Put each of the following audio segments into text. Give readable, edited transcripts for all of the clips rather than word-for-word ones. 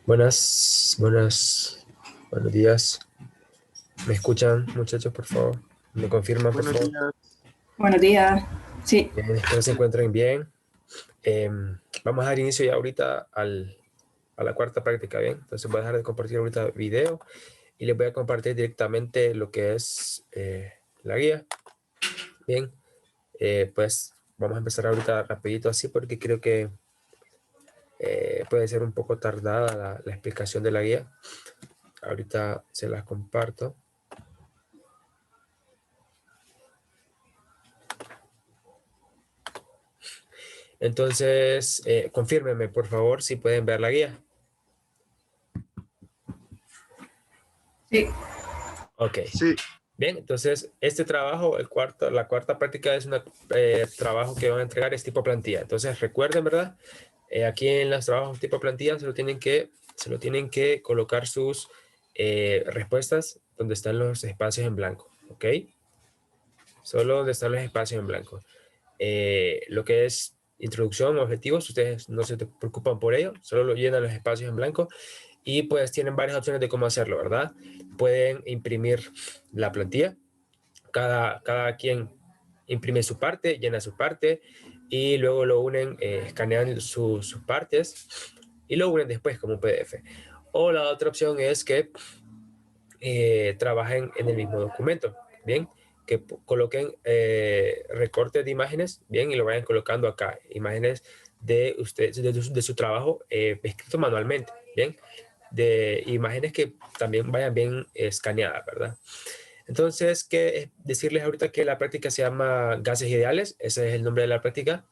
Buenos días. ¿Me escuchan, muchachos, por favor? ¿Me confirman, por Buenos favor? días. Buenos días. Sí, Bien, espero se encuentren bien. Vamos a dar inicio ya ahorita a la cuarta práctica, ¿bien? Entonces voy a dejar de compartir ahorita video y les voy a compartir directamente lo que es la guía. Bien, pues vamos a empezar ahorita rapidito así porque creo que puede ser un poco tardada la explicación de la guía. Ahorita se las comparto. Entonces, confírmenme, por favor, si pueden ver la guía. sí. Ok. Sí, Bien, entonces, este trabajo, la cuarta práctica es un trabajo que van a entregar es tipo plantilla. Entonces, recuerden, ¿verdad? Aquí en los trabajos tipo plantilla se lo tienen que colocar sus respuestas donde están los espacios en blanco, ¿ok? Solo donde están los espacios en blanco. Lo que es introducción, objetivos, ustedes no se preocupan por ello, solo lo llenan los espacios en blanco y pues tienen varias opciones de cómo hacerlo, ¿verdad? Pueden imprimir la plantilla, cada quien imprime su parte, llena su parte y luego lo unen, escanean sus partes y lo unen después como un PDF. O la otra opción es que trabajen en el mismo documento, ¿bien? Que coloquen recortes de imágenes, ¿bien? Y lo vayan colocando acá, imágenes de usted, de su trabajo escrito manualmente, ¿bien? De imágenes que también vayan bien escaneadas, ¿verdad? Entonces, ¿qué decirles ahorita? Que la práctica se llama Gases Ideales, ese es el nombre de la práctica,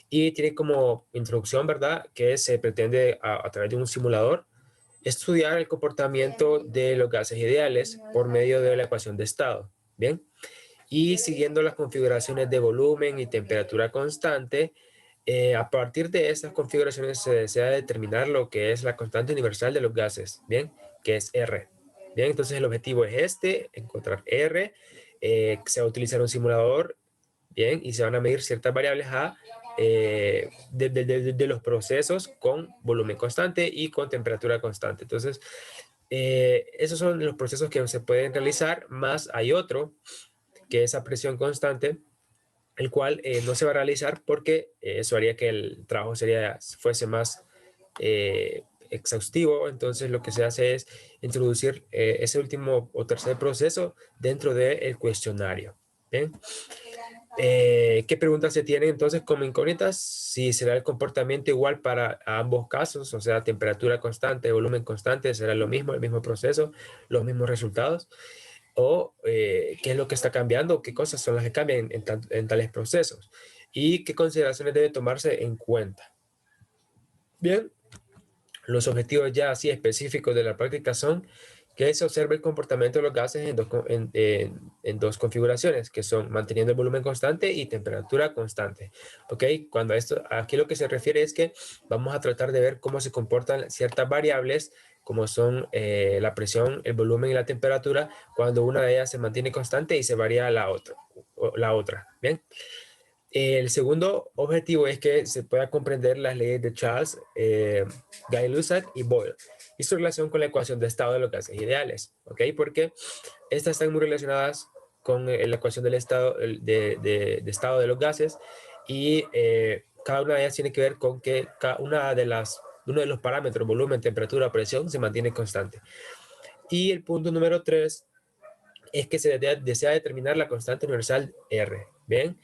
y tiene como introducción, ¿verdad? Que se pretende a través de un simulador estudiar el comportamiento de los gases ideales por medio de la ecuación de estado, ¿bien? Y siguiendo las configuraciones de volumen y temperatura constante, a partir de estas configuraciones se desea determinar lo que es la constante universal de los gases, ¿bien? Que es R. Bien, entonces el objetivo es encontrar R, se va a utilizar un simulador, ¿bien? Y se van a medir ciertas variables A de los procesos con volumen constante y con temperatura constante. Entonces, esos son los procesos que se pueden realizar, más hay otro, que es a presión constante, el cual no se va a realizar porque eso haría que el trabajo fuese más exhaustivo. Entonces lo que se hace es introducir ese último o tercer proceso dentro del cuestionario. ¿Bien? ¿Qué preguntas se tienen entonces como incógnitas? Si será el comportamiento igual para ambos casos, o sea, temperatura constante, volumen constante, será lo mismo, el mismo proceso, los mismos resultados, o qué es lo que está cambiando, qué cosas son las que cambian en tales procesos y qué consideraciones debe tomarse en cuenta. Bien, los objetivos ya así específicos de la práctica son que se observe el comportamiento de los gases en dos configuraciones, que son manteniendo el volumen constante y temperatura constante. ¿Ok? Aquí lo que se refiere es que vamos a tratar de ver cómo se comportan ciertas variables, como son la presión, el volumen y la temperatura, cuando una de ellas se mantiene constante y se varía la otra. ¿Bien? El segundo objetivo es que se pueda comprender las leyes de Charles, Gay-Lussac y Boyle y su relación con la ecuación de estado de los gases ideales, ¿ok? Porque estas están muy relacionadas con la ecuación del estado, de estado de los gases y cada una de ellas tiene que ver con que uno de los parámetros, volumen, temperatura, presión, se mantiene constante. Y el punto número 3 es que se desea determinar la constante universal R, ¿bien?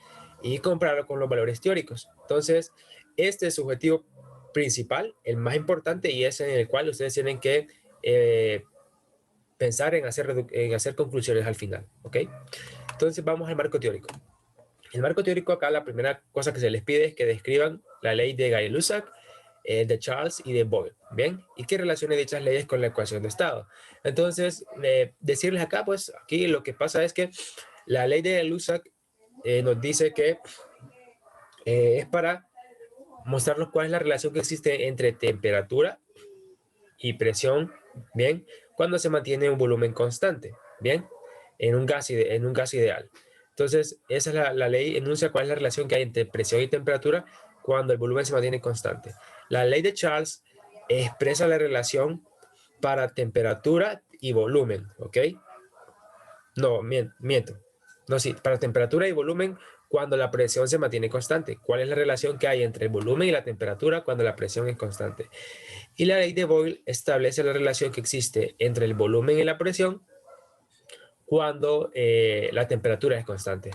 Y compararlo con los valores teóricos. Entonces, este es su objetivo principal, el más importante, y es en el cual ustedes tienen que pensar en hacer conclusiones al final, ¿ok? Entonces, vamos al marco teórico. El marco teórico acá, la primera cosa que se les pide es que describan la ley de Gay-Lussac, de Charles y de Boyle, ¿bien? Y qué relacione dichas leyes con la ecuación de estado. Entonces, decirles acá, pues aquí lo que pasa es que la ley de Lussac nos dice que es para mostrarnos cuál es la relación que existe entre temperatura y presión, ¿bien? Cuando se mantiene un volumen constante, ¿bien? En un gas ideal. Entonces, esa es la ley, enuncia cuál es la relación que hay entre presión y temperatura cuando el volumen se mantiene constante. La ley de Charles expresa la relación para temperatura y volumen, ¿ok? No, miento. No, sí, para temperatura y volumen cuando la presión se mantiene constante. ¿Cuál es la relación que hay entre el volumen y la temperatura cuando la presión es constante? Y la ley de Boyle establece la relación que existe entre el volumen y la presión cuando la temperatura es constante.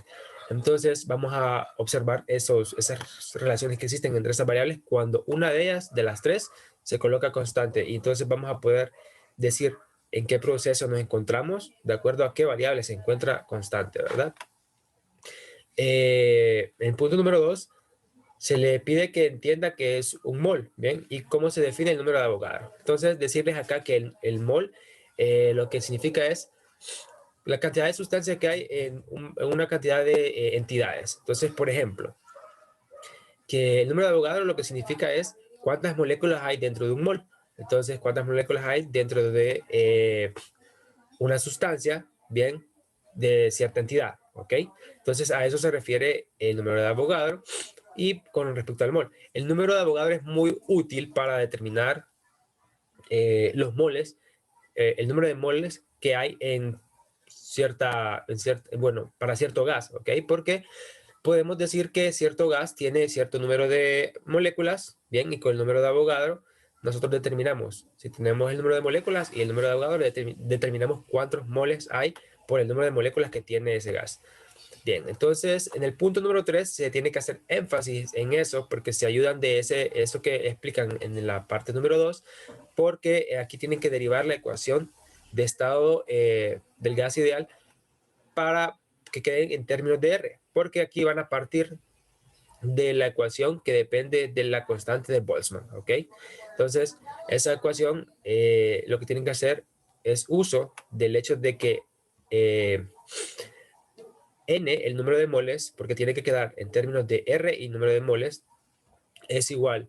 Entonces vamos a observar esas relaciones que existen entre esas variables cuando una de ellas, de las tres, se coloca constante. Y entonces vamos a poder decir en qué proceso nos encontramos, de acuerdo a qué variable se encuentra constante, ¿verdad? En punto número 2, se le pide que entienda que es un mol, ¿bien? Y cómo se define el número de Avogadro. Entonces, decirles acá que el mol lo que significa es la cantidad de sustancia que hay en una cantidad de entidades. Entonces, por ejemplo, que el número de Avogadro lo que significa es cuántas moléculas hay dentro de un mol. Entonces, cuántas moléculas hay dentro de una sustancia, bien, de cierta entidad, ¿ok? Entonces, a eso se refiere el número de Avogadro. Y con respecto al mol, el número de Avogadro es muy útil para determinar los moles, el número de moles que hay bueno, para cierto gas, ¿ok? Porque podemos decir que cierto gas tiene cierto número de moléculas, bien, y con el número de Avogadro nosotros determinamos, si tenemos el número de moléculas y el número de Avogadro, determinamos cuántos moles hay por el número de moléculas que tiene ese gas. Bien, entonces en el punto número 3 se tiene que hacer énfasis en eso porque se ayudan de eso que explican en la parte número 2, porque aquí tienen que derivar la ecuación de estado del gas ideal para que queden en términos de R, porque aquí van a partir de la ecuación que depende de la constante de Boltzmann, ¿ok? Entonces, esa ecuación lo que tienen que hacer es uso del hecho de que N, el número de moles, porque tiene que quedar en términos de R y número de moles, es igual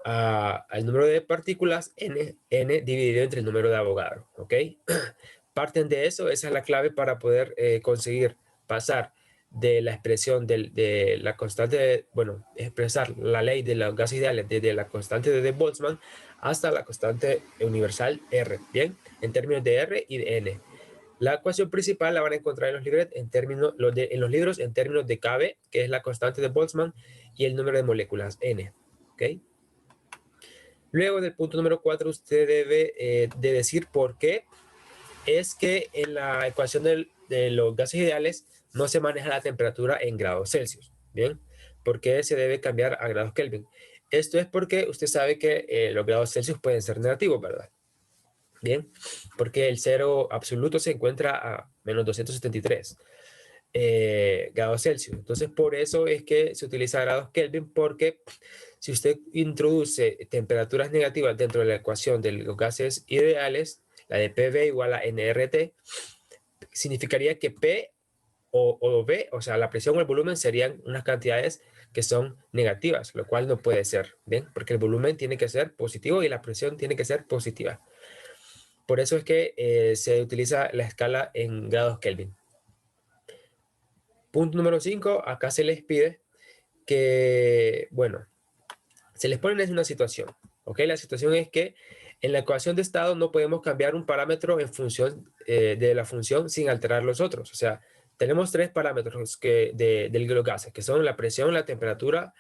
al número de partículas N dividido entre el número de Avogadro, ¿ok? Parten de eso, esa es la clave para poder conseguir pasar de la expresión de la constante, bueno, expresar la ley de los gases ideales desde la constante de Boltzmann hasta la constante universal R, ¿bien? En términos de R y de N. La ecuación principal la van a encontrar en los libros en términos de KB, que es la constante de Boltzmann, y el número de moléculas, N, ¿ok? Luego del punto número 4, usted debe de decir por qué es que en la ecuación de los gases ideales no se maneja la temperatura en grados Celsius, ¿bien? ¿Por qué se debe cambiar a grados Kelvin? Esto es porque usted sabe que los grados Celsius pueden ser negativos, ¿verdad? Bien, porque el cero absoluto se encuentra a menos 273 grados Celsius. Entonces, por eso es que se utiliza grados Kelvin, porque si usted introduce temperaturas negativas dentro de la ecuación de los gases ideales, la de PV igual a nRT, significaría que P o V, o sea, la presión o el volumen serían unas cantidades que son negativas, lo cual no puede ser, ¿bien? Porque el volumen tiene que ser positivo y la presión tiene que ser positiva. Por eso es que se utiliza la escala en grados Kelvin. Punto número 5, acá se les pide que, bueno, se les pone en una situación, ¿ok? La situación es que en la ecuación de estado no podemos cambiar un parámetro en función de la función sin alterar los otros. O sea, tenemos tres parámetros de los gases, que son la presión, la temperatura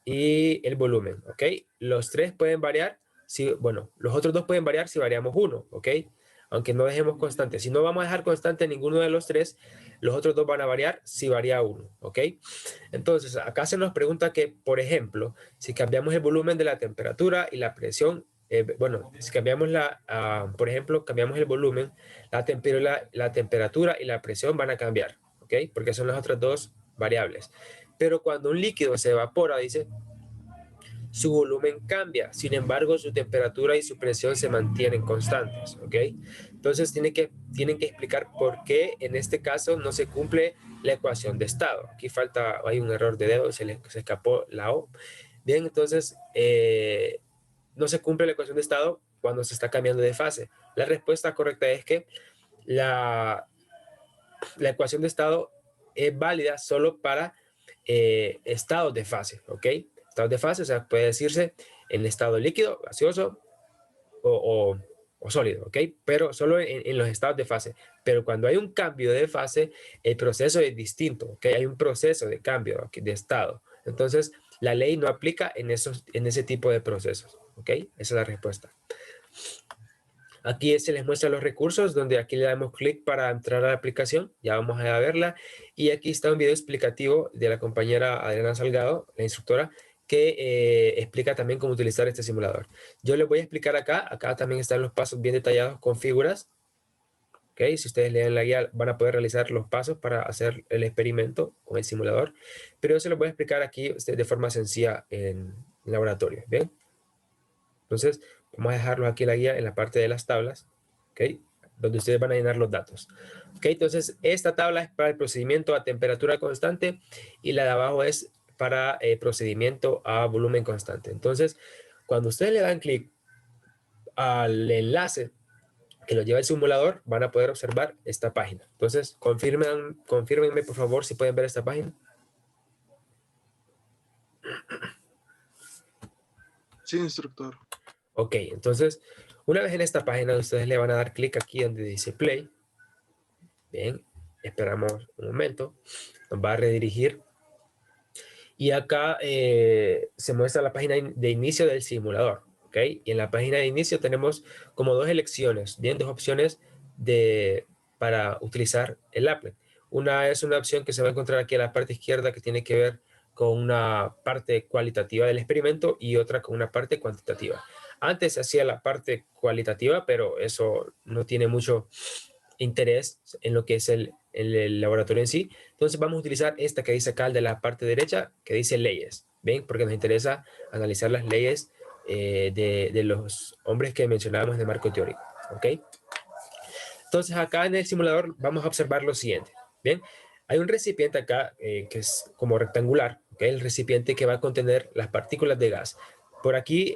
y el volumen, ¿ok? Los tres pueden variar, bueno, los otros dos pueden variar si variamos uno, ¿ok? Aunque no dejemos constante. Si no vamos a dejar constante ninguno de los tres, los otros dos van a variar si varía uno, ¿ok? Entonces, acá se nos pregunta que, por ejemplo, si cambiamos el volumen de la temperatura y la presión, bueno, si cambiamos por ejemplo, cambiamos el volumen, la temperatura y la presión van a cambiar, ¿ok? Porque son las otras dos variables. Pero cuando un líquido se evapora, dice, su volumen cambia, sin embargo su temperatura y su presión se mantienen constantes, ¿ok? Entonces tienen que explicar por qué en este caso no se cumple la ecuación de estado. Aquí hay un error de dedo, se escapó la O. Bien, entonces no se cumple la ecuación de estado cuando se está cambiando de fase. La respuesta correcta es que la ecuación de estado es válida solo para estados de fase, ¿ok? estados de fase, o sea, puede decirse en estado líquido, gaseoso o sólido, ¿ok? Pero solo en los estados de fase. Pero cuando hay un cambio de fase, el proceso es distinto, ¿ok? Hay un proceso de cambio de estado. Entonces, la ley no aplica en ese tipo de procesos, ¿ok? Esa es la respuesta. Aquí se les muestra los recursos, donde aquí le damos clic para entrar a la aplicación. Ya vamos a verla. Y aquí está un video explicativo de la compañera Adriana Salgado, la instructora, que explica también cómo utilizar este simulador. Yo les voy a explicar acá. Acá también están los pasos bien detallados con figuras. ¿Okay? Si ustedes leen la guía, van a poder realizar los pasos para hacer el experimento con el simulador. Pero yo se los voy a explicar aquí de forma sencilla en laboratorio. ¿Bien? Entonces, vamos a dejarlo aquí la guía en la parte de las tablas, ¿ok? Donde ustedes van a llenar los datos. ¿Ok? Entonces, esta tabla es para el procedimiento a temperatura constante y la de abajo es para el procedimiento a volumen constante. Entonces, cuando ustedes le dan clic al enlace que lo lleva el simulador, van a poder observar esta página. Entonces, confírmenme por favor si pueden ver esta página. Sí, instructor. Ok, entonces, una vez en esta página, ustedes le van a dar clic aquí donde dice Play. Bien, esperamos un momento. Nos va a redirigir. Y acá se muestra la página de inicio del simulador. ¿Ok? Y en la página de inicio tenemos como dos elecciones, bien, dos opciones para utilizar el applet. Una es una opción que se va a encontrar aquí a la parte izquierda que tiene que ver con una parte cualitativa del experimento y otra con una parte cuantitativa. Antes se hacía la parte cualitativa, pero eso no tiene mucho interés en lo que es el laboratorio en sí. Entonces vamos a utilizar esta que dice acá de la parte derecha, que dice leyes. ¿Ven? Porque nos interesa analizar las leyes de los hombres que mencionábamos de marco teórico. ¿Ok? Entonces acá en el simulador vamos a observar lo siguiente. Bien, hay un recipiente acá que es como rectangular. ¿Ok? El recipiente que va a contener las partículas de gas. Por aquí,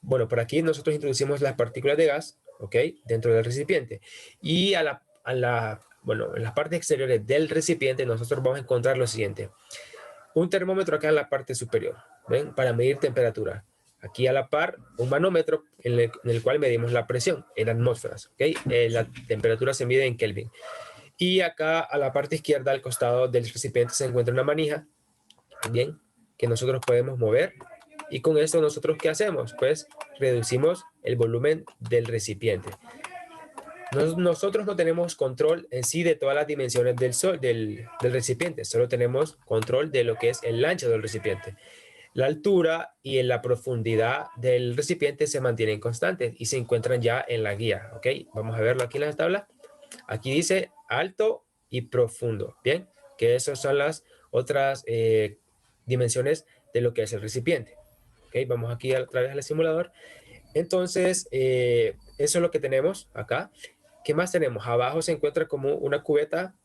por aquí nosotros introducimos las partículas de gas, ¿ok? Dentro del recipiente. Y en las partes exteriores del recipiente nosotros vamos a encontrar lo siguiente. Un termómetro acá en la parte superior, ¿ven? Para medir temperatura. Aquí a la par, un manómetro en el cual medimos la presión en atmósferas, ¿ok? La temperatura se mide en Kelvin. Y acá a la parte izquierda, al costado del recipiente, se encuentra una manija, bien, que nosotros podemos mover. Y con esto nosotros, ¿qué hacemos? Pues reducimos el volumen del recipiente. Nosotros no tenemos control en sí de todas las dimensiones del recipiente, solo tenemos control de lo que es el ancho del recipiente. La altura y la profundidad del recipiente se mantienen constantes y se encuentran ya en la guía, ¿ok? Vamos a verlo aquí en la tabla. Aquí dice alto y profundo, ¿bien? Que esas son las otras dimensiones de lo que es el recipiente. ¿Ok? Vamos aquí otra vez al simulador. Entonces, eso es lo que tenemos acá. ¿Qué más tenemos? Abajo se encuentra como una cubeta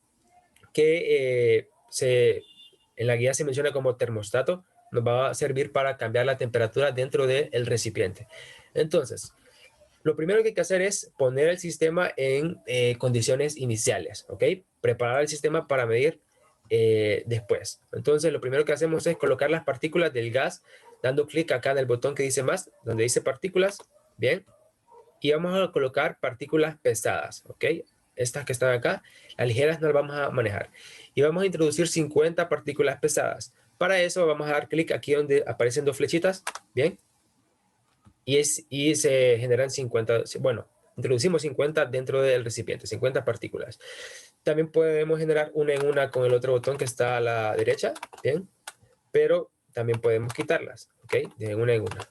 que en la guía se menciona como termostato. Nos va a servir para cambiar la temperatura dentro del recipiente. Entonces, lo primero que hay que hacer es poner el sistema en condiciones iniciales, ¿ok? Preparar el sistema para medir después. Entonces, lo primero que hacemos es colocar las partículas del gas, dando clic acá en el botón que dice más, donde dice partículas, bien, y vamos a colocar partículas pesadas, ¿ok? Estas que están acá, las ligeras no las vamos a manejar. Y vamos a introducir 50 partículas pesadas. Para eso vamos a dar clic aquí donde aparecen dos flechitas, bien, y se generan 50, bueno, introducimos 50 dentro del recipiente, 50 partículas. También podemos generar una en una con el otro botón que está a la derecha, bien, pero también podemos quitarlas, ¿ok? De una en una.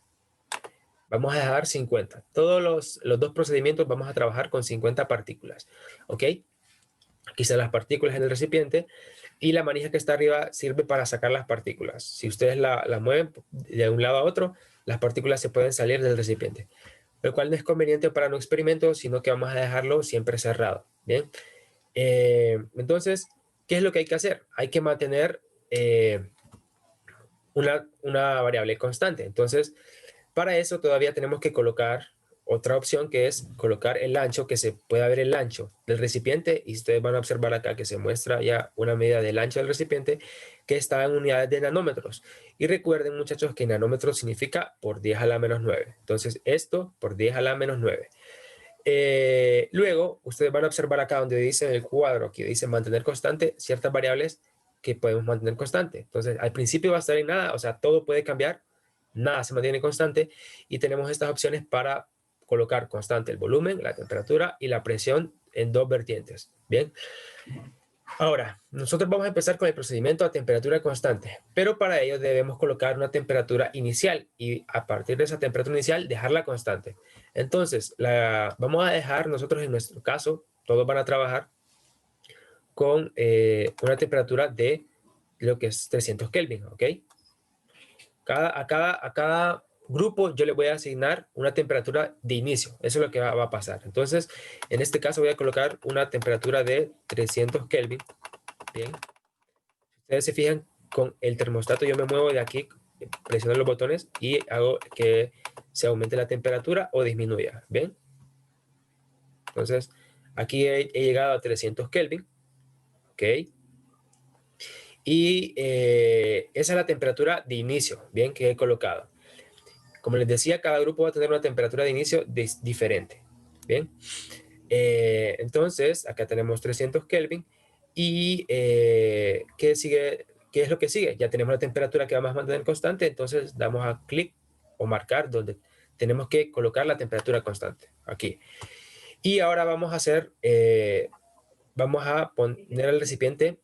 Vamos a dejar 50. Todos los dos procedimientos vamos a trabajar con 50 partículas, ¿ok? Aquí están las partículas en el recipiente y la manija que está arriba sirve para sacar las partículas. Si ustedes la mueven de un lado a otro, las partículas se pueden salir del recipiente, lo cual no es conveniente para un experimento, sino que vamos a dejarlo siempre cerrado, ¿bien? Entonces, ¿qué es lo que hay que hacer? Hay que mantener una variable constante. Entonces, para eso todavía tenemos que colocar otra opción que es colocar el ancho, que se pueda ver el ancho del recipiente, y ustedes van a observar acá que se muestra ya una medida del ancho del recipiente que está en unidades de nanómetros. Y recuerden, muchachos, que nanómetros significa por 10 a la menos 9. Entonces esto por 10 a la menos 9. Luego ustedes van a observar acá donde dice en el cuadro, que dice mantener constante, ciertas variables que podemos mantener constante. Entonces al principio va a estar en nada, o sea, todo puede cambiar, nada se mantiene constante, y tenemos estas opciones para colocar constante el volumen, la temperatura y la presión en dos vertientes. Bien. Ahora, nosotros vamos a empezar con el procedimiento a temperatura constante, pero para ello debemos colocar una temperatura inicial y a partir de esa temperatura inicial dejarla constante. Entonces, vamos a dejar nosotros en nuestro caso, todos van a trabajar con una temperatura de lo que es 300 Kelvin, ¿ok? A cada grupo yo le voy a asignar una temperatura de inicio. Eso es lo que va a pasar. Entonces, en este caso voy a colocar una temperatura de 300 Kelvin. Bien. Ustedes se fijan, con el termostato yo me muevo de aquí, presiono los botones y hago que se aumente la temperatura o disminuya. Bien. Entonces, aquí he llegado a 300 Kelvin. Ok. Y esa es la temperatura de inicio, bien, que he colocado. Como les decía, cada grupo va a tener una temperatura de inicio diferente. Bien. Entonces, acá tenemos 300 Kelvin. ¿Y qué sigue? ¿Qué es lo que sigue? Ya tenemos la temperatura que vamos a mantener constante. Entonces, damos a clic o marcar donde tenemos que colocar la temperatura constante. Aquí. Y ahora vamos a hacer, vamos a poner el recipiente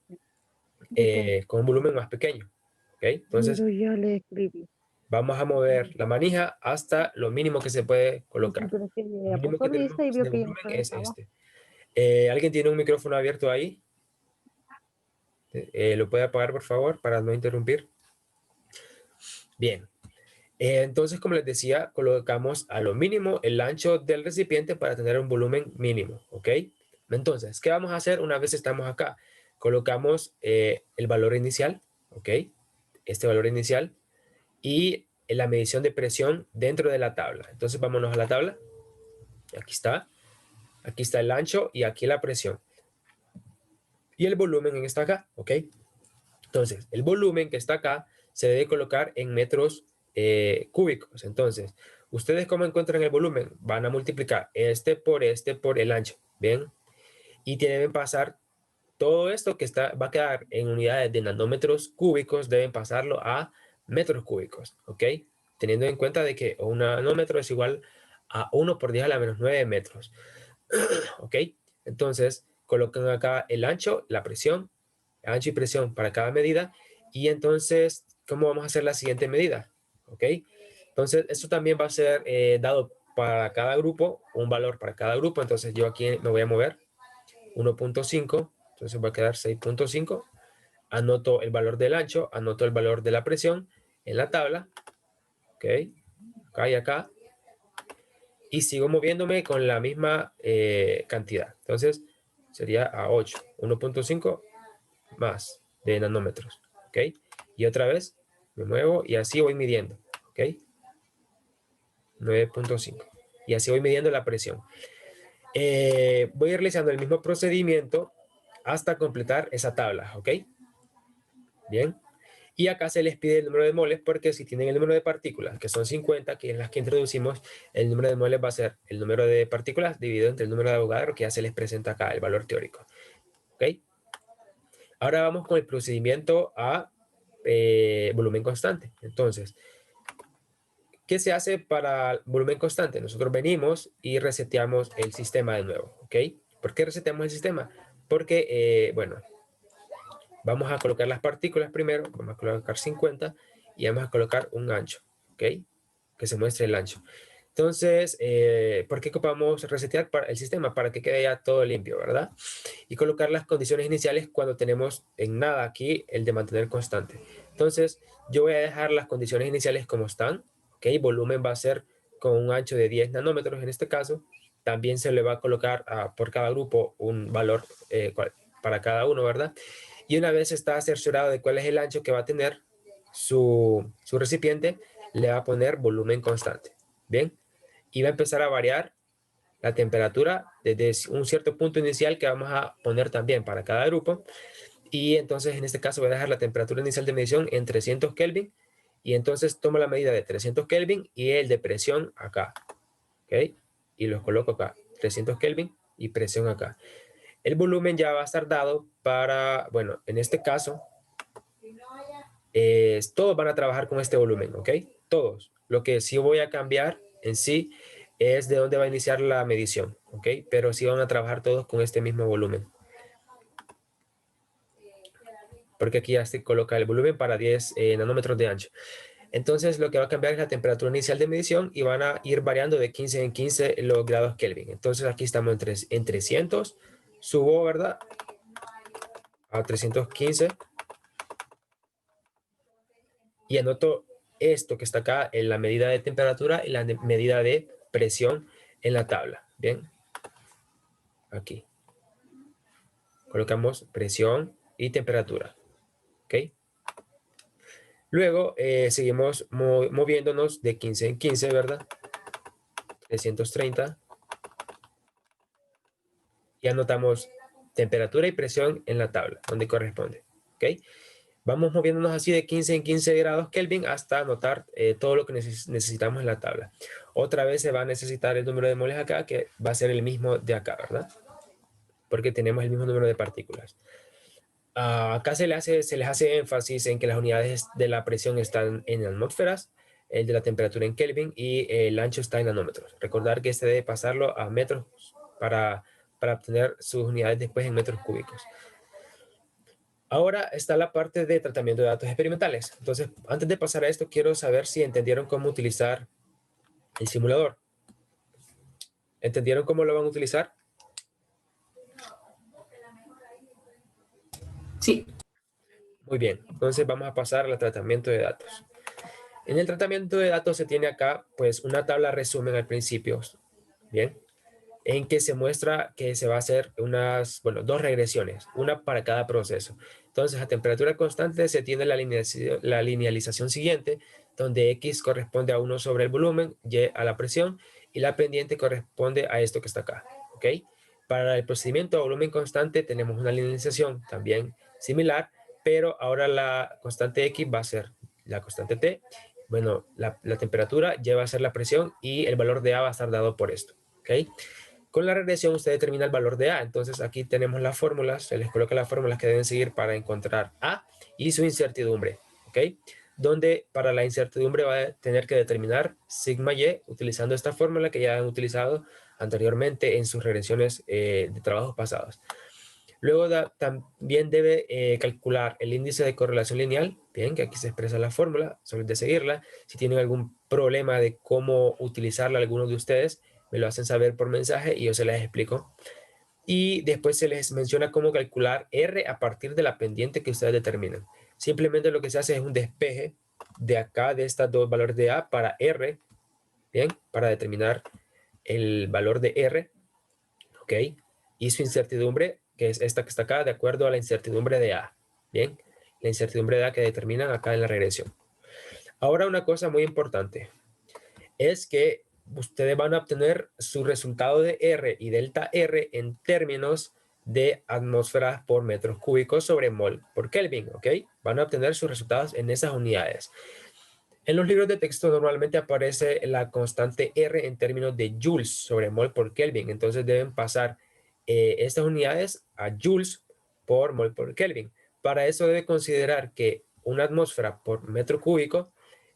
con un volumen más pequeño. ¿Ok? Entonces, Pero ya le escribí. vamos a mover la manija hasta lo mínimo que se puede colocar. Pero que Lo le mínimo puso que tenemos lista y vio de que yo volumen no es estaba. este. ¿Alguien tiene un micrófono abierto ahí? ¿Lo puede apagar, por favor, para no interrumpir? Bien. Entonces, como les decía, colocamos a lo mínimo el ancho del recipiente para tener un volumen mínimo, ¿ok? Entonces, ¿qué vamos a hacer una vez estamos acá? Colocamos el valor inicial, ¿ok? Este valor inicial y la medición de presión dentro de la tabla. Entonces, vámonos a la tabla. Aquí está. Aquí está el ancho y aquí la presión. Y el volumen está acá, ¿ok? Entonces, el volumen que está acá se debe colocar en metros cúbicos. Entonces, ¿ustedes cómo encuentran el volumen? Van a multiplicar este por el ancho, ¿bien? Y deben pasar todo esto que va a quedar en unidades de nanómetros cúbicos, deben pasarlo a metros cúbicos, ¿ok? Teniendo en cuenta de que un nanómetro es igual a 1 por 10 a la menos 9 metros, ¿ok? Entonces, colocan acá el ancho, la presión, ancho y presión para cada medida. Y entonces, ¿cómo vamos a hacer la siguiente medida? ¿Ok? Entonces, esto también va a ser dado para cada grupo, un valor para cada grupo. Entonces, yo aquí me voy a mover 1.5, entonces va a quedar 6.5. Anoto el valor del ancho, anoto el valor de la presión en la tabla. ¿Ok? Acá y acá. Y sigo moviéndome con la misma cantidad. Entonces, sería a 8, 1.5 más de nanómetros, ¿ok? Y otra vez me muevo y así voy midiendo, ¿ok? 9.5. Y así voy midiendo la presión. Voy realizando el mismo procedimiento hasta completar esa tabla, ¿ok? Bien. Y acá se les pide el número de moles porque si tienen el número de partículas, que son 50, que es las que introducimos, el número de moles va a ser el número de partículas dividido entre el número de Avogadro, que ya se les presenta acá, el valor teórico. ¿Ok? Ahora vamos con el procedimiento a volumen constante. Entonces, ¿qué se hace para volumen constante? Nosotros venimos y reseteamos el sistema de nuevo, ¿ok? ¿Por qué reseteamos el sistema? Porque, bueno, vamos a colocar las partículas primero, vamos a colocar 50 y vamos a colocar un ancho, ¿ok? Que se muestre el ancho. Entonces, ¿por qué ocupamos resetear el sistema? Para que quede ya todo limpio, ¿verdad? Y colocar las condiciones iniciales cuando tenemos en nada aquí el de mantener constante. Entonces, yo voy a dejar las condiciones iniciales como están, ¿ok? Volumen va a ser con un ancho de 10 nanómetros en este caso. También se le va a colocar por cada grupo un valor para cada uno, ¿verdad? Y una vez está cerciorado de cuál es el ancho que va a tener su recipiente, le va a poner volumen constante. Bien. y va a empezar a variar la temperatura desde un cierto punto inicial que vamos a poner también para cada grupo. Y entonces en este caso voy a dejar la temperatura inicial de medición en 300 Kelvin. Y entonces tomo la medida de 300 Kelvin y el de presión acá. ¿Ok? Y los coloco acá. 300 Kelvin y presión acá. El volumen ya va a estar dado para, bueno, en este caso, todos van a trabajar con este volumen, ¿ok? Todos. Lo que sí voy a cambiar en sí es de dónde va a iniciar la medición, ¿ok? Pero sí van a trabajar todos con este mismo volumen. Porque aquí ya se coloca el volumen para 10 nanómetros de ancho. Entonces lo que va a cambiar es la temperatura inicial de medición y van a ir variando de 15 en 15 los grados Kelvin. Entonces aquí estamos en 300, subo, ¿verdad? A 315 y anoto esto que está acá en la medida de temperatura y la medida de presión en la tabla. Bien, aquí colocamos presión y temperatura. ¿Ok? Luego seguimos moviéndonos de 15 en 15, ¿verdad? 330. Y anotamos temperatura y presión en la tabla, donde corresponde. ¿Ok? Vamos moviéndonos así de 15 en 15 grados Kelvin hasta anotar todo lo que necesitamos en la tabla. Otra vez se va a necesitar el número de moles acá, que va a ser el mismo de acá, ¿verdad? Porque tenemos el mismo número de partículas. Acá se les hace énfasis en que las unidades de la presión están en atmósferas, el de la temperatura en Kelvin y el ancho está en nanómetros. Recordar que este debe pasarlo a metros para obtener sus unidades después en metros cúbicos. Ahora está la parte de tratamiento de datos experimentales. Entonces, antes de pasar a esto, quiero saber si entendieron cómo utilizar el simulador. ¿Entendieron cómo lo van a utilizar? Sí. Muy bien, entonces vamos a pasar al tratamiento de datos. En el tratamiento de datos se tiene acá pues una tabla resumen al principio, ¿bien? En que se muestra que se va a hacer dos regresiones, una para cada proceso. Entonces a temperatura constante se tiene la linealización siguiente, donde X corresponde a 1 sobre el volumen, Y a la presión y la pendiente corresponde a esto que está acá, ¿ok? Para el procedimiento a volumen constante tenemos una linealización también similar, pero ahora la constante X va a ser la constante T. Bueno, la temperatura ya va a ser la presión y el valor de A va a estar dado por esto, ¿ok? Con la regresión usted determina el valor de A. Entonces aquí tenemos las fórmulas, se les coloca las fórmulas que deben seguir para encontrar A y su incertidumbre, ¿ok? Donde para la incertidumbre va a tener que determinar sigma y utilizando esta fórmula que ya han utilizado anteriormente en sus regresiones de trabajos pasados. Luego también debe calcular el índice de correlación lineal, bien, que aquí se expresa la fórmula, solo de seguirla. Si tienen algún problema de cómo utilizarla algunos de ustedes, me lo hacen saber por mensaje y yo se les explico. Y después se les menciona cómo calcular R a partir de la pendiente que ustedes determinan. Simplemente lo que se hace es un despeje de acá, de estos dos valores de A para R, bien, para determinar el valor de R, ¿ok? Y su incertidumbre, que es esta que está acá, de acuerdo a la incertidumbre de A, bien, la incertidumbre de A que determinan acá en la regresión. Ahora una cosa muy importante es que ustedes van a obtener su resultado de R y delta R en términos de atmósferas por metros cúbicos sobre mol por Kelvin, ¿ok? Van a obtener sus resultados en esas unidades. En los libros de texto normalmente aparece la constante R en términos de joules sobre mol por Kelvin, entonces deben pasar estas unidades a joules por mol por Kelvin. Para eso debe considerar que una atmósfera por metro cúbico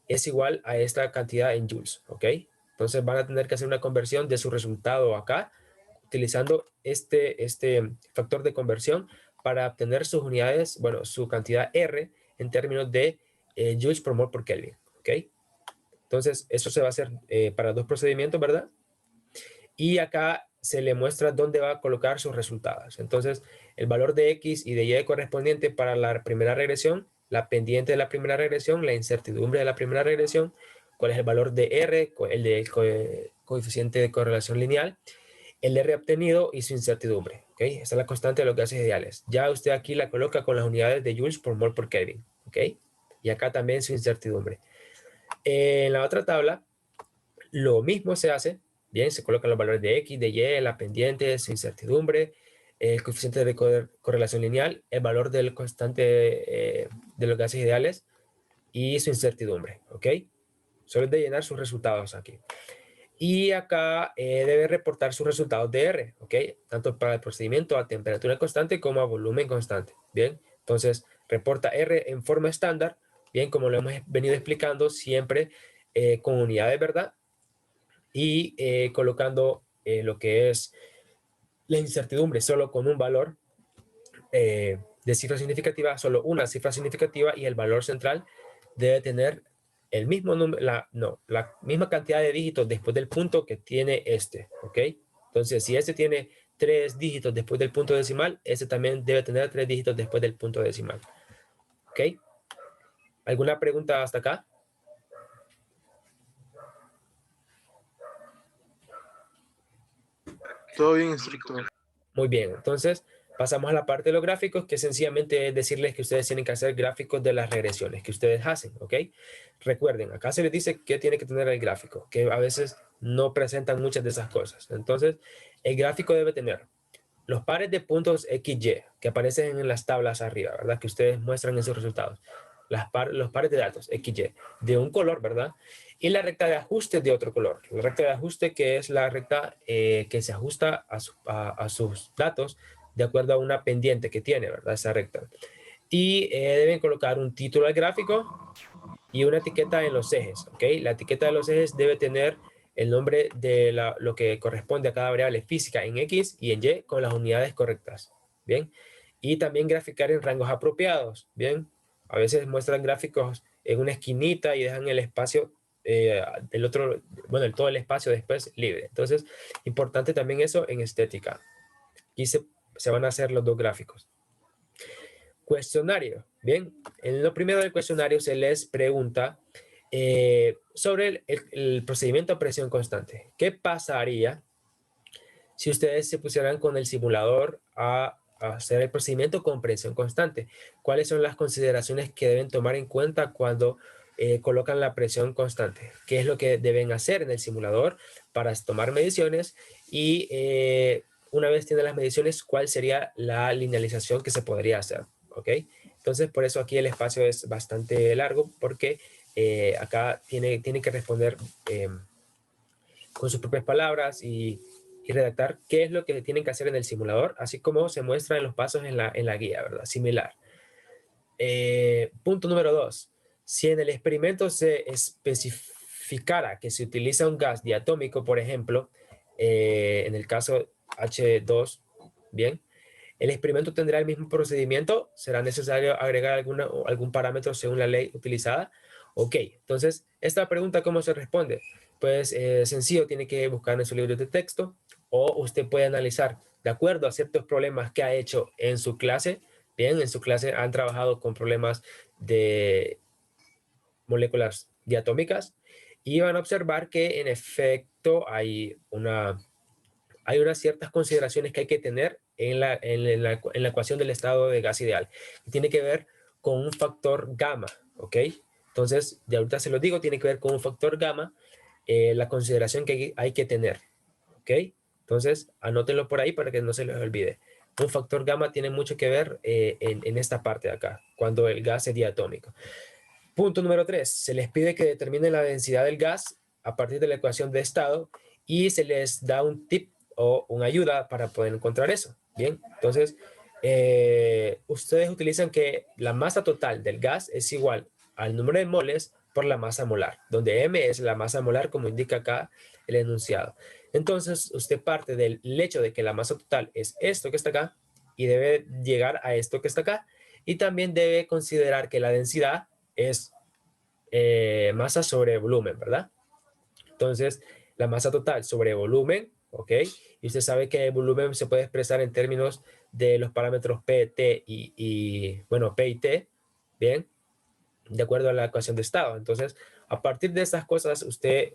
es igual a esta cantidad en joules, ¿ok? Entonces van a tener que hacer una conversión de su resultado acá, utilizando este factor de conversión para obtener sus unidades, bueno, su cantidad R en términos de joules por mol por Kelvin, ¿ok? Entonces, eso se va a hacer para dos procedimientos, ¿verdad? Y acá se le muestra dónde va a colocar sus resultados. Entonces, el valor de X y de Y correspondiente para la primera regresión, la pendiente de la primera regresión, la incertidumbre de la primera regresión, cuál es el valor de R, el de coeficiente de correlación lineal, el R obtenido y su incertidumbre. ¿Okay? Esta es la constante de los gases ideales. Ya usted aquí la coloca con las unidades de joules por mol por Kelvin. ¿Okay? Y acá también su incertidumbre. En la otra tabla, lo mismo se hace, Bien, se colocan los valores de X, de Y, la pendiente, su incertidumbre, el coeficiente de correlación lineal, el valor del constante de los gases ideales y su incertidumbre, ¿ok? Solo es de llenar sus resultados aquí. Y acá debe reportar sus resultados de R, ¿ok? Tanto para el procedimiento a temperatura constante como a volumen constante, ¿bien? Entonces, reporta R en forma estándar, bien, como lo hemos venido explicando, siempre con unidades, ¿verdad? Y colocando lo que es la incertidumbre solo con un valor de cifra significativa, solo una cifra significativa, y el valor central debe tener el mismo número, la misma cantidad de dígitos después del punto que tiene este, ¿ok? Entonces, si este tiene 3 dígitos después del punto decimal, este también debe tener 3 dígitos después del punto decimal, ¿ok? ¿Alguna pregunta hasta acá? Todo bien, instructor. Muy bien, entonces pasamos a la parte de los gráficos, que sencillamente es decirles que ustedes tienen que hacer gráficos de las regresiones que ustedes hacen, ¿ok? Recuerden, acá se les dice que tiene que tener el gráfico, que a veces no presentan muchas de esas cosas. Entonces, el gráfico debe tener los pares de puntos XY que aparecen en las tablas arriba, ¿verdad? Que ustedes muestran esos resultados. Los pares de datos XY de un color, ¿verdad? Y la recta de ajuste de otro color. La recta de ajuste, que es la recta que se ajusta a sus datos de acuerdo a una pendiente que tiene, ¿verdad? Esa recta. Y deben colocar un título al gráfico y una etiqueta en los ejes, ¿ok? La etiqueta de los ejes debe tener el nombre de lo que corresponde a cada variable física en X y en Y con las unidades correctas, ¿bien? Y también graficar en rangos apropiados, ¿bien? A veces muestran gráficos en una esquinita y dejan el espacio del otro, bueno, todo el espacio después libre. Entonces, importante también eso en estética. Aquí se van a hacer los dos gráficos. Cuestionario. Bien, en lo primero del cuestionario se les pregunta sobre el procedimiento a presión constante. ¿Qué pasaría si ustedes se pusieran con el simulador a hacer el procedimiento con presión constante? ¿Cuáles son las consideraciones que deben tomar en cuenta cuando colocan la presión constante? ¿Qué es lo que deben hacer en el simulador para tomar mediciones? Y una vez tienen las mediciones, ¿cuál sería la linealización que se podría hacer? ¿Ok? Entonces, por eso aquí el espacio es bastante largo, porque acá tiene que responder con sus propias palabras y redactar qué es lo que tienen que hacer en el simulador, así como se muestra en los pasos en la guía, ¿verdad? Similar. Punto número 2. Si en el experimento se especificara que se utiliza un gas diatómico, por ejemplo, en el caso H2, bien, el experimento tendrá el mismo procedimiento. ¿Será necesario agregar algún parámetro según la ley utilizada? Ok, entonces, esta pregunta, ¿cómo se responde? Pues sencillo, tiene que buscar en su libro de texto, o usted puede analizar de acuerdo a ciertos problemas que ha hecho en su clase. Bien, en su clase han trabajado con problemas de moléculas diatómicas y van a observar que en efecto hay unas ciertas consideraciones que hay que tener en la ecuación del estado de gas ideal. Tiene que ver con un factor gamma, ¿ok? Entonces, de ahorita se lo digo, tiene que ver con un factor gamma, la consideración que hay que tener, ¿ok? Entonces, anótenlo por ahí para que no se les olvide. Un factor gamma tiene mucho que ver en esta parte de acá, cuando el gas es diatómico. Punto número 3. Se les pide que determinen la densidad del gas a partir de la ecuación de estado y se les da un tip o una ayuda para poder encontrar eso. Bien, entonces ustedes utilizan que la masa total del gas es igual al número de moles por la masa molar, donde M es la masa molar como indica acá el enunciado. Entonces usted parte del hecho de que la masa total es esto que está acá y debe llegar a esto que está acá, y también debe considerar que la densidad es masa sobre volumen, ¿verdad? Entonces, la masa total sobre volumen, ¿ok? Y usted sabe que el volumen se puede expresar en términos de los parámetros P, T bueno, P y T, ¿bien? De acuerdo a la ecuación de estado. Entonces, a partir de estas cosas, usted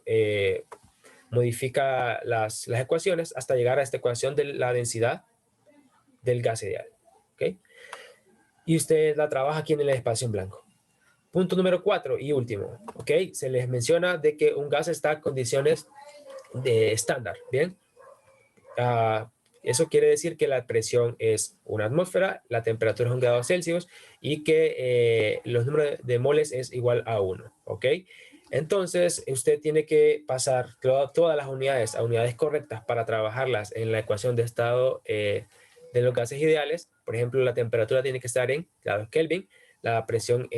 modifica las ecuaciones hasta llegar a esta ecuación de la densidad del gas ideal, ¿ok? Y usted la trabaja aquí en el espacio en blanco. Punto número 4 y último, ¿ok? Se les menciona de que un gas está en condiciones de estándar, ¿bien? Eso quiere decir que la presión es una atmósfera, la temperatura es 1 grado Celsius y que los números de moles es igual a 1, ¿ok? Entonces, usted tiene que pasar todas las unidades a unidades correctas para trabajarlas en la ecuación de estado de los gases ideales. Por ejemplo, la temperatura tiene que estar en grados Kelvin, la presión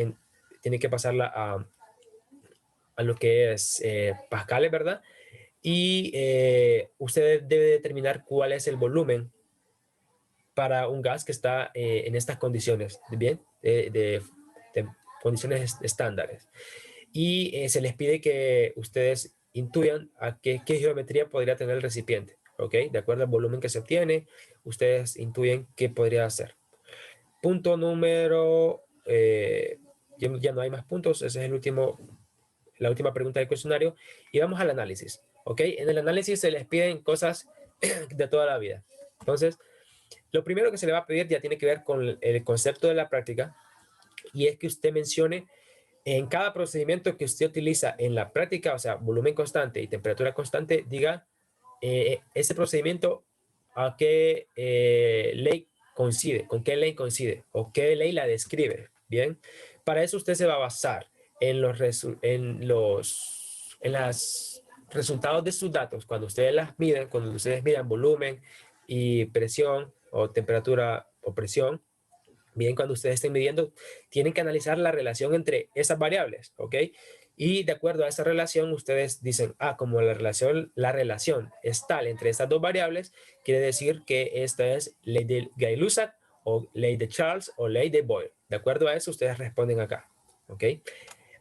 tiene que pasarla a lo que es pascales, ¿verdad? Y usted debe determinar cuál es el volumen para un gas que está en estas condiciones, ¿bien? De condiciones estándares. Y se les pide que ustedes intuyan a qué geometría podría tener el recipiente, ¿ok? De acuerdo al volumen que se obtiene, ustedes intuyen qué podría hacer. Punto número... ya no hay más puntos, ese es la última pregunta del cuestionario. Y vamos al análisis, ¿ok? En el análisis se les piden cosas de toda la vida. Entonces, lo primero que se le va a pedir ya tiene que ver con el concepto de la práctica, y es que usted mencione en cada procedimiento que usted utiliza en la práctica, o sea, volumen constante y temperatura constante, diga ese procedimiento a qué ley coincide, con qué ley coincide o qué ley la describe. Bien, para eso usted se va a basar en las resultados de sus datos. Cuando ustedes las miden, cuando ustedes midan volumen y presión o temperatura o presión, bien, cuando ustedes estén midiendo, tienen que analizar la relación entre esas variables, ¿ok? Y de acuerdo a esa relación, ustedes dicen, como la relación es tal entre estas dos variables, quiere decir que esta es ley de Gay-Lussac o ley de Charles o ley de Boyle. De acuerdo a eso, ustedes responden acá, ¿ok?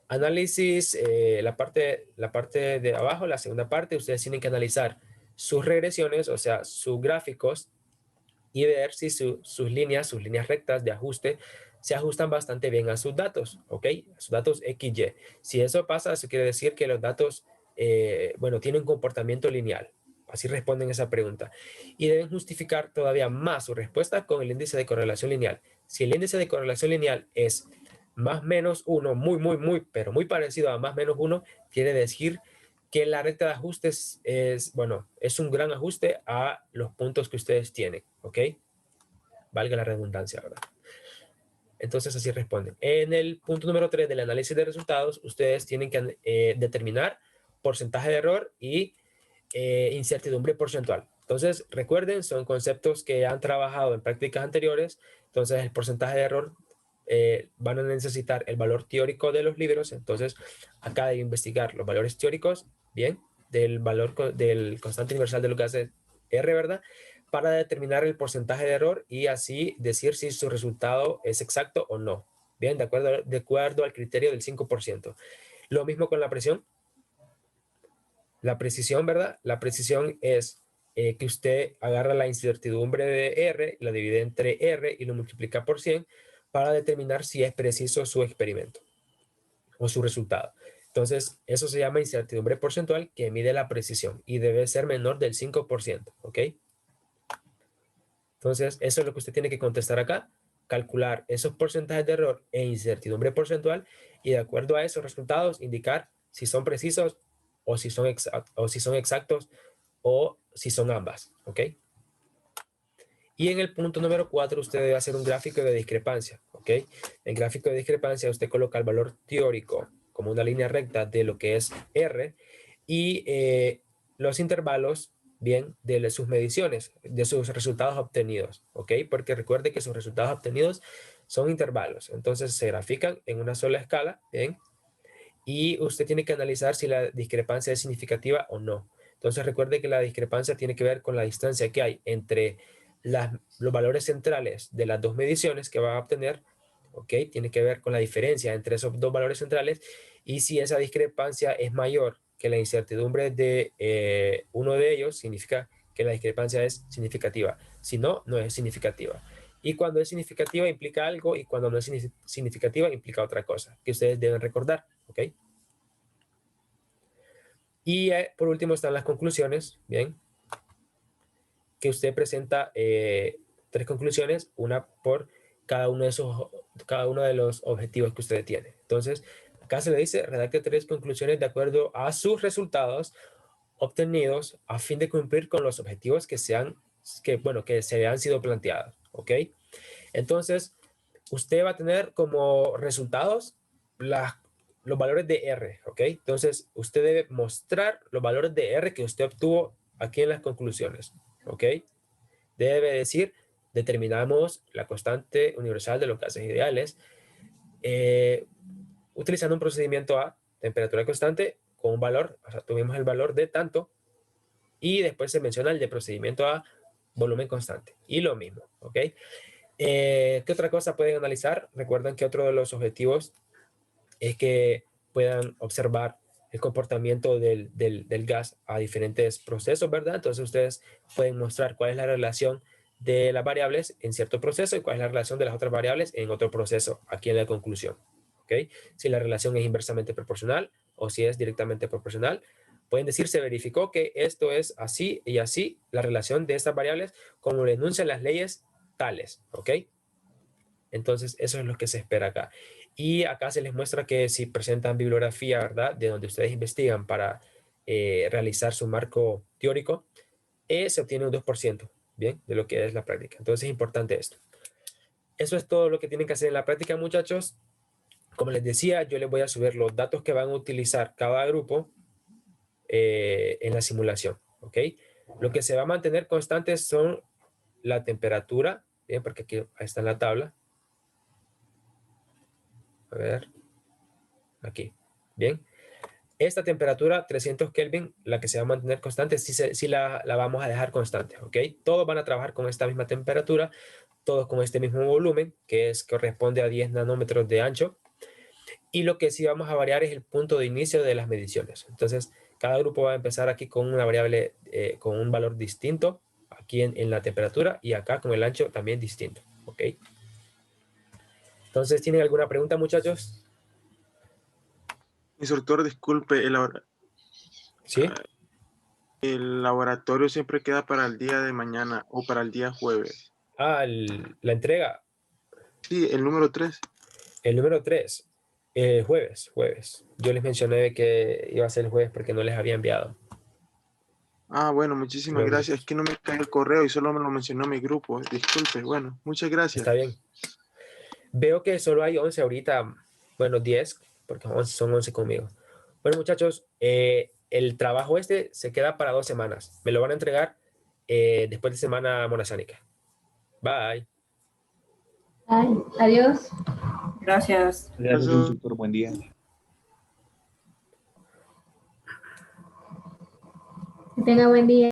Análisis, la parte de abajo, la segunda parte, ustedes tienen que analizar sus regresiones, o sea, sus gráficos, y ver si sus líneas rectas de ajuste se ajustan bastante bien a sus datos, ¿ok? A sus datos XY. Si eso pasa, eso quiere decir que los datos, tienen un comportamiento lineal. Así responden esa pregunta. Y deben justificar todavía más su respuesta con el índice de correlación lineal. Si el índice de correlación lineal es más menos 1, muy, pero muy parecido a más menos 1, quiere decir que la recta de ajustes es un gran ajuste a los puntos que ustedes tienen, ¿ok? Valga la redundancia, ¿verdad? Entonces así responden. En el punto número 3 del análisis de resultados, ustedes tienen que determinar porcentaje de error y incertidumbre porcentual. Entonces, recuerden, son conceptos que han trabajado en prácticas anteriores. Entonces, el porcentaje de error van a necesitar el valor teórico de los libros. Entonces, acá hay que investigar los valores teóricos, bien, del valor del constante universal de los gases R, ¿verdad? Para determinar el porcentaje de error y así decir si su resultado es exacto o no. Bien, de acuerdo al criterio del 5%. Lo mismo con la presión. La precisión, ¿verdad? La precisión es que usted agarra la incertidumbre de R, la divide entre R y lo multiplica por 100 para determinar si es preciso su experimento o su resultado. Entonces, eso se llama incertidumbre porcentual, que mide la precisión y debe ser menor del 5%, ¿ok? Entonces, eso es lo que usted tiene que contestar acá, calcular esos porcentajes de error e incertidumbre porcentual y de acuerdo a esos resultados indicar si son precisos o si son exactos o si son ambas, ¿ok? Y en el punto número 4 usted debe hacer un gráfico de discrepancia, ¿ok? En el gráfico de discrepancia usted coloca el valor teórico como una línea recta de lo que es R y los intervalos, bien, de sus mediciones, de sus resultados obtenidos, ¿ok? Porque recuerde que sus resultados obtenidos son intervalos, entonces se grafican en una sola escala, ¿bien? Y usted tiene que analizar si la discrepancia es significativa o no. Entonces recuerde que la discrepancia tiene que ver con la distancia que hay entre los valores centrales de las dos mediciones que va a obtener, ¿ok? Tiene que ver con la diferencia entre esos dos valores centrales y si esa discrepancia es mayor que la incertidumbre de uno de ellos, significa que la discrepancia es significativa. Si no, no es significativa. Y cuando es significativa implica algo y cuando no es significativa implica otra cosa que ustedes deben recordar, ¿ok? Y por último están las conclusiones, ¿bien? Que usted presenta 3 conclusiones, una por cada uno de los objetivos que usted tiene. Entonces, acá se le dice, redacte 3 conclusiones de acuerdo a sus resultados obtenidos a fin de cumplir con los objetivos que se han sido planteados, ¿ok? Entonces, usted va a tener como resultados los valores de R, ¿ok? Entonces, usted debe mostrar los valores de R que usted obtuvo aquí en las conclusiones, ¿ok? Debe decir, determinamos la constante universal de los gases ideales utilizando un procedimiento a temperatura constante con un valor, o sea, tuvimos el valor de tanto, y después se menciona el de procedimiento a volumen constante, y lo mismo, ¿ok? ¿Qué otra cosa pueden analizar? Recuerden que otro de los objetivos es que puedan observar el comportamiento del gas a diferentes procesos, ¿verdad? Entonces ustedes pueden mostrar cuál es la relación de las variables en cierto proceso y cuál es la relación de las otras variables en otro proceso, aquí en la conclusión, ¿ok? Si la relación es inversamente proporcional o si es directamente proporcional, pueden decir, se verificó que esto es así y así, la relación de estas variables, como lo enuncian las leyes tales, ¿ok? Entonces, eso es lo que se espera acá. Y acá se les muestra que si presentan bibliografía, ¿verdad? De donde ustedes investigan para realizar su marco teórico, se obtiene un 2%, ¿bien? De lo que es la práctica. Entonces, es importante esto. Eso es todo lo que tienen que hacer en la práctica, muchachos. Como les decía, yo les voy a subir los datos que van a utilizar cada grupo en la simulación, ¿ok? Lo que se va a mantener constante son la temperatura, ¿bien? Porque aquí está en la tabla. A ver, aquí, ¿bien? Esta temperatura, 300 Kelvin, la que se va a mantener constante, sí la vamos a dejar constante, ¿ok? Todos van a trabajar con esta misma temperatura, todos con este mismo volumen, corresponde a 10 nanómetros de ancho, y lo que sí vamos a variar es el punto de inicio de las mediciones. Entonces, cada grupo va a empezar aquí con una variable, con un valor distinto, aquí en la temperatura, y acá con el ancho también distinto, ¿ok? Entonces, ¿tienen alguna pregunta, muchachos? Instructor, disculpe, ¿Sí? el laboratorio siempre queda para el día de mañana o para el día jueves. La entrega, Sí, el número 3. el número 3, jueves. Yo les mencioné que iba a ser el jueves porque no les había enviado. Ah, bueno, muchísimas Luego, gracias. Es que no me cae el correo y solo me lo mencionó mi grupo. Disculpe, bueno, muchas gracias. está bien. Veo que solo hay 11 ahorita, bueno, 10, porque son 11 conmigo. Bueno, muchachos, el trabajo este se queda para 2 semanas. Me lo van a entregar después de semana monazánica. Bye. Ay, adiós. Gracias. Gracias, Eso. instructor. Buen día. Que tenga buen día.